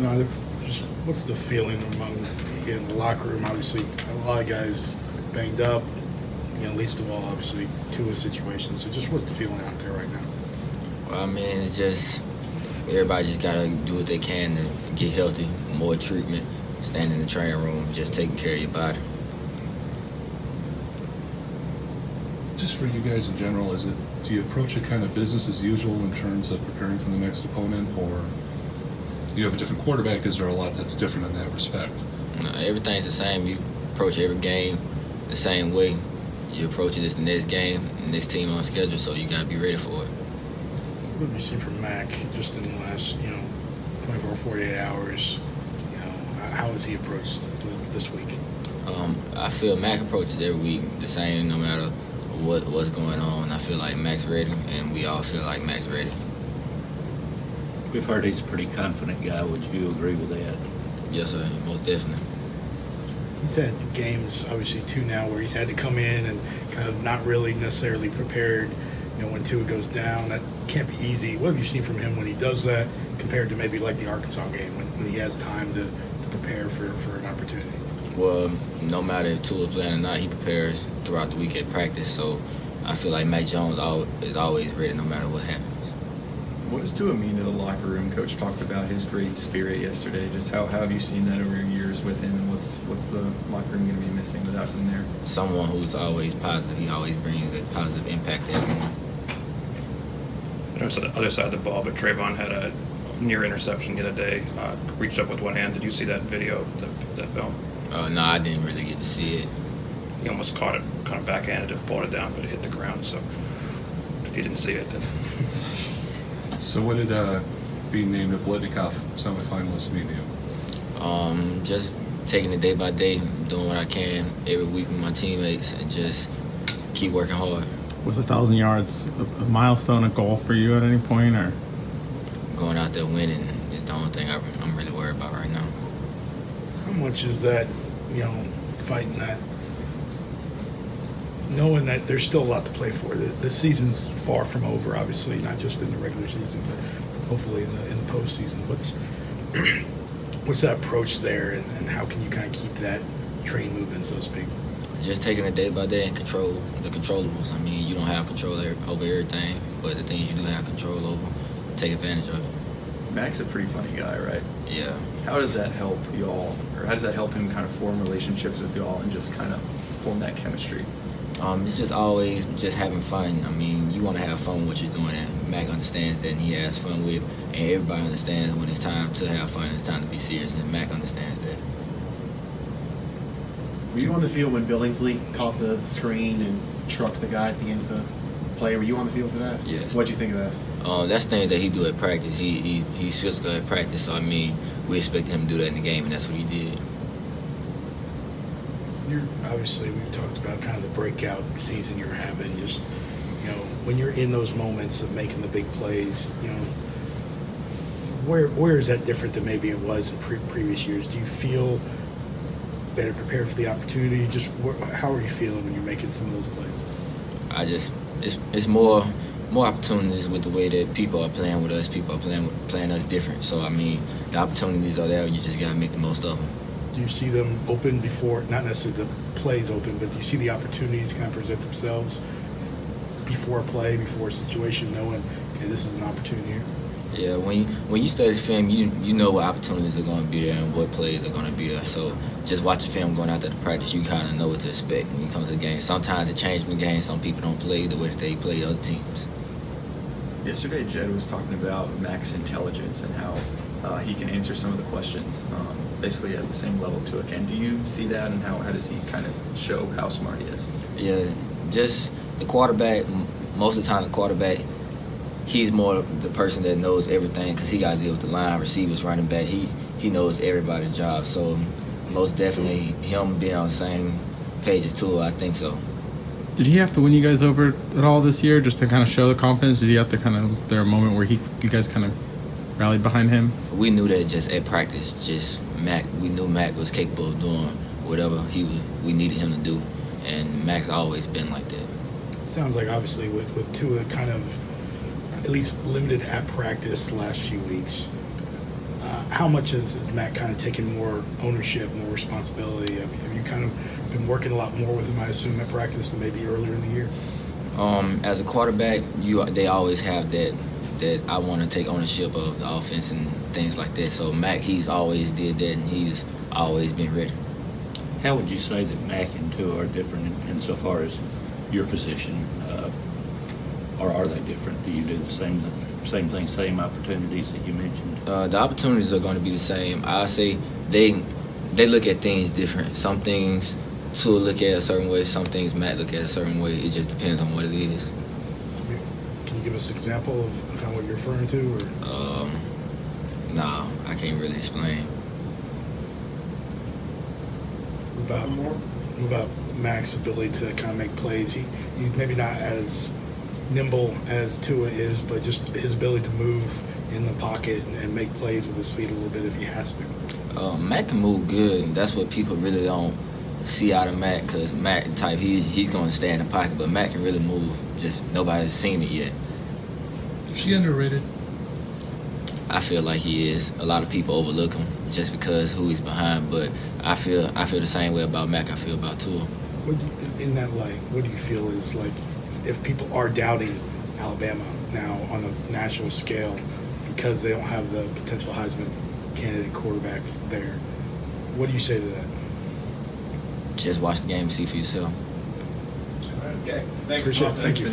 No, just what's the feeling among in the locker room? Obviously, a lot of guys banged up. Least of all, obviously, Tua's situation. So, just what's the feeling out there right now? Well, I mean, it's just everybody just gotta do what they can to get healthy. More treatment, stand in the training room, just taking care of your body. Just for you guys in general, do you approach it kind of business as usual in terms of preparing for the next opponent, or you have a different quarterback? Is there a lot that's different in that respect? No, everything's the same. You approach every game the same way. You approach it as the next game, the next team on schedule, so you gotta be ready for it. What have you seen from Mac just in the last 24, 48 hours? How has he approached this week? I feel Mac approaches every week the same, no matter what's going on. I feel like Mac's ready, and we all feel like Mac's ready. We've heard he's a pretty confident guy. Would you agree with that? Yes, sir, most definitely. He's had games, obviously, 2 now, where he's had to come in and kind of not really necessarily prepared. When Tua goes down, that can't be easy. What have you seen from him when he does that compared to maybe like the Arkansas game when he has time to prepare for an opportunity? Well, no matter if Tua's playing or not, he prepares throughout the week at practice. So I feel like Mac Jones is always ready no matter what happens. What does Tua mean to the locker room? Coach talked about his great spirit yesterday. Just how have you seen that over your years with him, and what's the locker room going to be missing without him there? Someone who's always positive. He always brings a positive impact to everyone. It's on the other side of the ball, but Trayvon had a near interception the other day, reached up with one hand. Did you see that video, that film? No, I didn't really get to see it. He almost caught it, kind of backhanded it, pulled it down, but it hit the ground. So if you didn't see it, then. So what did being named a Blitnikoff semifinalist mean to you? Just taking it day by day, doing what I can every week with my teammates, and just keep working hard. Was 1,000 yards a milestone, a goal for you at any point, or? Going out there winning is the only thing I'm really worried about right now. How much is that, fighting that, knowing that there's still a lot to play for? The season's far from over, obviously, not just in the regular season, but hopefully in the postseason. What's that approach there, and how can you kind of keep that train moving, so to speak? Just taking it day by day and control the controllables. I mean, you don't have control over everything, but the things you do have control over, take advantage of it. Mac's a pretty funny guy, right? Yeah. How does that help y'all, or how does that help him kind of form relationships with y'all and just kind of form that chemistry? It's just always just having fun. I mean, you want to have fun with what you're doing, and Mac understands that, and he has fun with it. And everybody understands when it's time to have fun, it's time to be serious, and Mac understands that. Were you on the field when Billingsley caught the screen and trucked the guy at the end of the play? Were you on the field for that? Yes. What'd you think of that? That's things that he do at practice. He's physical at practice, so I mean, we expect him to do that in the game, and that's what he did. Obviously, we've talked about kind of the breakout season you're having. Just when you're in those moments of making the big plays, where is that different than maybe it was in previous years? Do you feel better prepared for the opportunity? Just how are you feeling when you're making some of those plays? It's more opportunities with the way that people are playing with us. People are playing us different. So I mean, the opportunities are there. You just gotta make the most of them. Do you see them open before, not necessarily the plays open, but do you see the opportunities kind of present themselves before a play, before a situation, knowing, okay, this is an opportunity here? Yeah, when you study film, you know what opportunities are going to be there and what plays are going to be there. So just watching film going out there to practice, you kind of know what to expect when you come to the game. Sometimes it changes the game. Some people don't play the way that they play other teams. Yesterday, Jed was talking about Mac's intelligence and how he can answer some of the questions basically at the same level to it. And do you see that, and how does he kind of show how smart he is? Yeah, just the quarterback, most of the time the quarterback, he's more the person that knows everything because he got to deal with the line, receivers, running back. He knows everybody's job. So most definitely him being on the same page as Tua, I think so. Did he have to win you guys over at all this year just to kind of show the confidence? Did he have to was there a moment where you guys kind of rallied behind him? We knew that just at practice, we knew Mac was capable of doing whatever we needed him to do, and Mac's always been like that. Sounds like obviously with Tua kind of at least limited at practice the last few weeks. how much is Matt kind of taking more ownership, more responsibility? Have you kind of been working a lot more with him, I assume, at practice than maybe earlier in the year? As a quarterback, they always have that I want to take ownership of the offense and things like that. So Mac, he's always did that, and he's always been ready. How would you say that Mac and Tua are different insofar as your position, or are they different? Do you do the same thing, same opportunities that you mentioned? The opportunities are going to be the same. I say they look at things different. Some things Tua look at a certain way, some things Matt look at a certain way. It just depends on what it is. Can you give us an example of kind of what you're referring to? Or? No, I can't really explain. What about Mac's ability to kind of make plays? He's maybe not as nimble as Tua is, but just his ability to move in the pocket and make plays with his feet a little bit if he has to. Mac can move good, and that's what people really don't see out of Mac, because Mac type, he's going to stay in the pocket, but Mac can really move. Just nobody's seen it yet. Is he underrated? I feel like he is. A lot of people overlook him just because who he's behind, but I feel the same way about Mac I feel about Tua. In that light, what do you feel is like if people are doubting Alabama now on a national scale because they don't have the potential Heisman candidate quarterback there, what do you say to that? Just watch the game and see for yourself. Okay. Thanks. Appreciate it. Thank you.